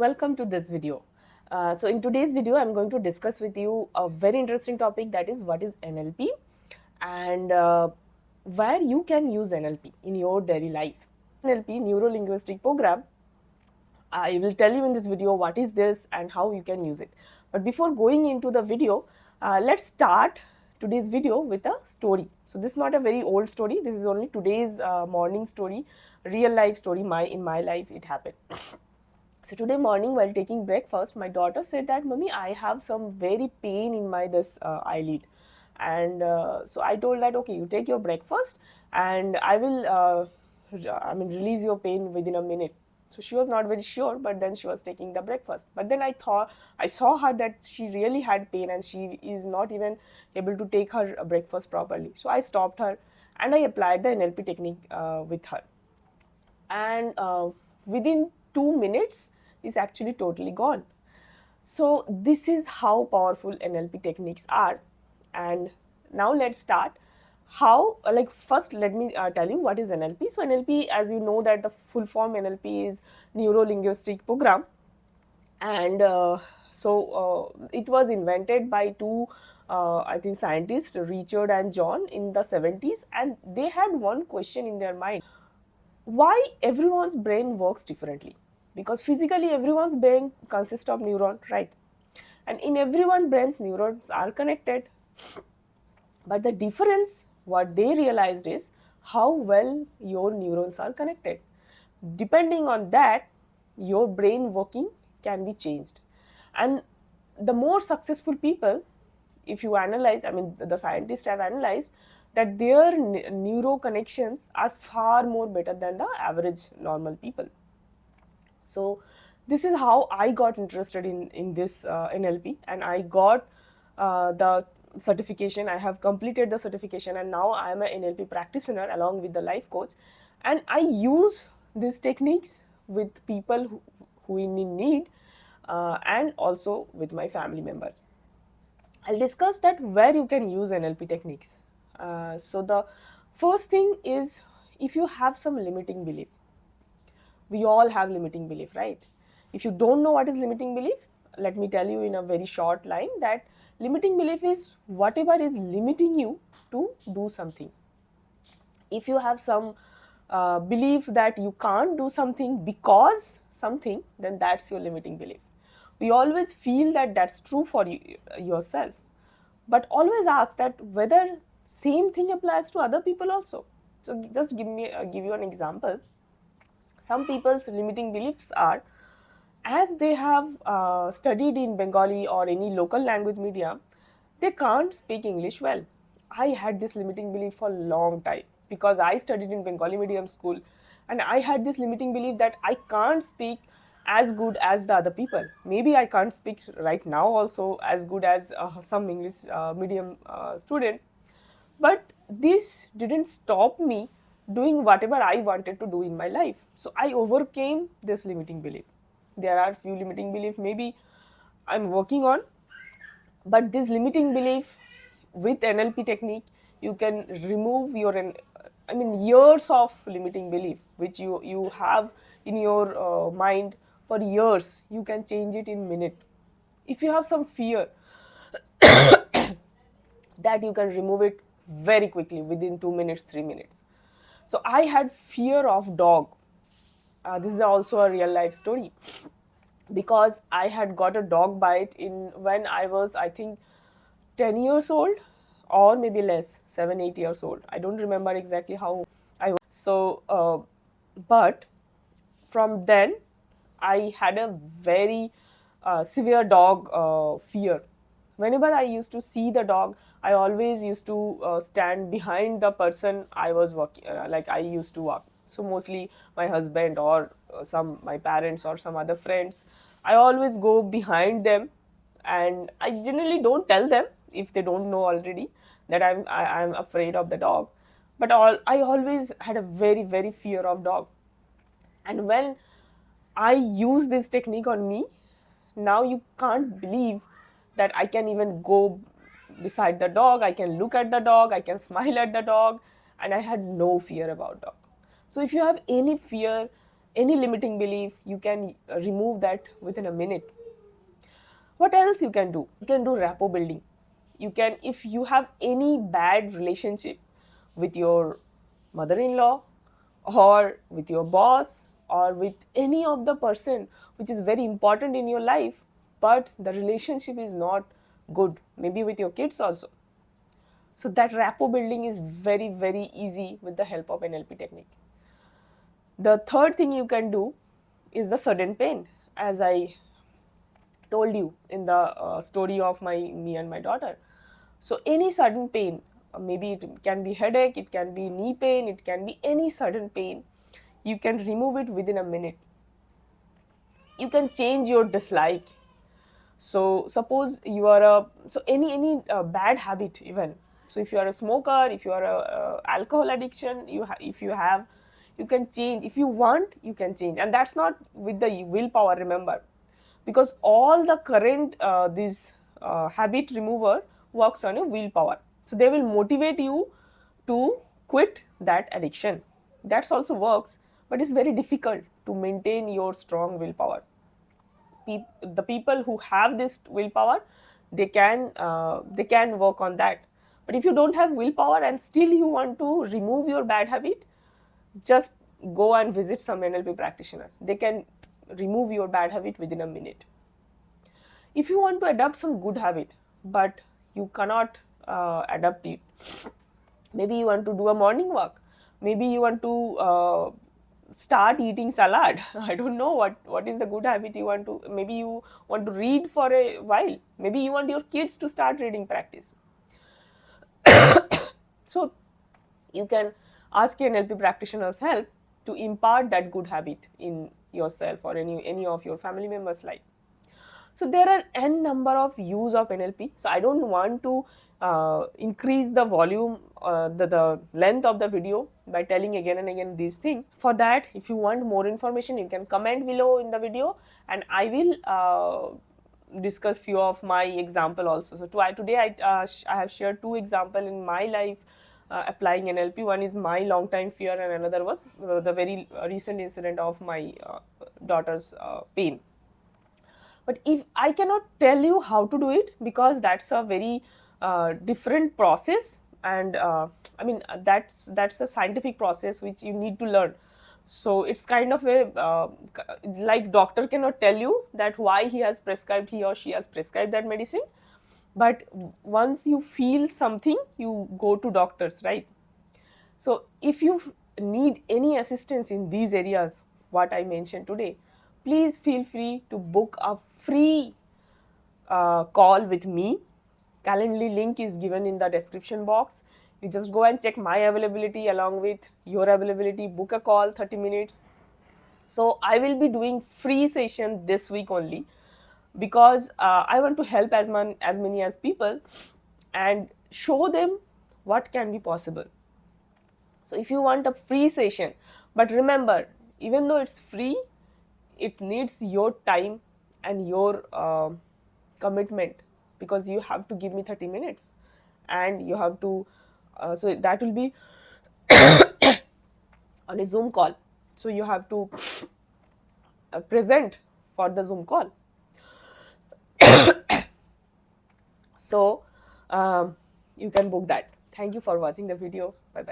Welcome to this video. So in today's video, I'm going to discuss with you a very interesting topic, that is what is NLP and where you can use NLP in your daily life. NLP, Neuro-Linguistic Program. I will tell you in this video what is this and how you can use it. But before going into the video, let's start today's video with a story. So this is not a very old story. This is only today's morning story, real life story. In my life it happened. So today morning while taking breakfast, my daughter said that, "Mummy, I have some very pain in my this eyelid," and so I told that, "Okay, you take your breakfast, and I will, release your pain within a minute." So she was not very sure, but then she was taking the breakfast. But then I saw her that she really had pain and she is not even able to take her breakfast properly. So I stopped her and I applied the NLP technique with her, and within 2 minutes is actually totally gone. So this is how powerful NLP techniques are. And now let's start. How, like, first let me tell you what is NLP. So NLP, as you know, that the full form NLP is Neuro Linguistic Program, and it was invented by two I think scientists, Richard and John, in the 70s, and they had one question in their mind: why everyone's brain works differently? Because physically everyone's brain consists of neurons, right? And in everyone's brains neurons are connected, but the difference what they realized is how well your neurons are connected. Depending on that, your brain working can be changed. And the more successful people, if you analyze, I mean the scientists have analyzed that their neuro connections are far more better than the average normal people. So this is how I got interested in this NLP, and I got the certification. I have completed the certification, and now I am an NLP practitioner along with the life coach, and I use these techniques with people who in need, and also with my family members. I'll discuss that where you can use NLP techniques. So the first thing is, if you have some limiting belief. We all have limiting belief, right? If you don't know what is limiting belief, let me tell you in a very short line that limiting belief is whatever is limiting you to do something. If you have some belief that you can't do something because something, then that's your limiting belief. We always feel that that's true for yourself, but always ask that whether same thing applies to other people also. So just give you an example. Some people's limiting beliefs are, as they have studied in Bengali or any local language medium, they can't speak English well. I had this limiting belief for a long time because I studied in Bengali medium school, and I had this limiting belief that I can't speak as good as the other people. Maybe I can't speak right now also as good as some English medium student, but this didn't stop me doing whatever I wanted to do in my life. So I overcame this limiting belief. There are few limiting beliefs maybe I'm working on, but this limiting belief with NLP technique, you can remove your, years of limiting belief which you have in your mind for years. You can change it in minute. If you have some fear, that you can remove it very quickly within 2 minutes, 3 minutes. So I had fear of dog. This is also a real life story, because I had got a dog bite in when I was, I think, 10 years old, or maybe less, 7 8 years old. I don't remember exactly how I was. So but from then I had a very severe dog fear. Whenever I used to see the dog, I always used to stand behind the person I was walking, like I used to walk. So mostly my husband or my parents or some other friends, I always go behind them, and I generally don't tell them if they don't know already that I'm afraid of the dog. But I always had a very very fear of dog, and when I use this technique on me, now you can't believe that I can even go beside the dog, I can look at the dog, I can smile at the dog, and I had no fear about dog. So if you have any fear, any limiting belief, you can remove that within a minute. What else you can do? You can do rapport building. You can, if you have any bad relationship with your mother-in-law or with your boss or with any of the person which is very important in your life, but the relationship is not good, maybe with your kids also. So that rapport building is very, very easy with the help of NLP technique. The third thing you can do is the sudden pain, as I told you in the story of me and my daughter. So any sudden pain, maybe it can be headache, it can be knee pain, it can be any sudden pain, you can remove it within a minute. You can change your dislike. So suppose you are a, so any bad habit even. So if you are a smoker, if you are a alcohol addiction, if you have, you can change. If you want, you can change, and that's not with the willpower, remember, because all the current this habit remover works on a willpower. So they will motivate you to quit that addiction. That's also works, but it's very difficult to maintain your strong willpower. The people who have this willpower, they can work on that. But if you don't have willpower and still you want to remove your bad habit, just go and visit some NLP practitioner. They can remove your bad habit within a minute. If you want to adopt some good habit but you cannot adapt it, maybe you want to do a morning walk, maybe you want to start eating salad. I don't know what is the good habit you want to, maybe you want to read for a while, maybe you want your kids to start reading practice. So you can ask an NLP practitioner's help to impart that good habit in yourself or any of your family members' life. So there are n number of use of NLP. So I don't want to increase the volume, the length of the video by telling again and again these things. For that, if you want more information, you can comment below in the video, and I will discuss few of my example also. So today I have shared two example in my life applying NLP. One is my long time fear, and another was the very recent incident of my daughter's pain. But if I cannot tell you how to do it, because that's a very different process, and I mean that's a scientific process which you need to learn. So it's kind of a like doctor cannot tell you that why he or she has prescribed that medicine, but once you feel something, you go to doctors, right? So if you need any assistance in these areas what I mentioned today, please feel free to book a free call with me. Calendly link is given in the description box. You just go and check my availability along with your availability, book a call 30 minutes. So I will be doing free session this week only, because I want to help as many as people and show them what can be possible. So if you want a free session, but remember, even though it's free, it needs your time and your commitment, because you have to give me 30 minutes and you have to so that will be on a Zoom call, so you have to present for the Zoom call. So you can book that. Thank you for watching the video. Bye bye.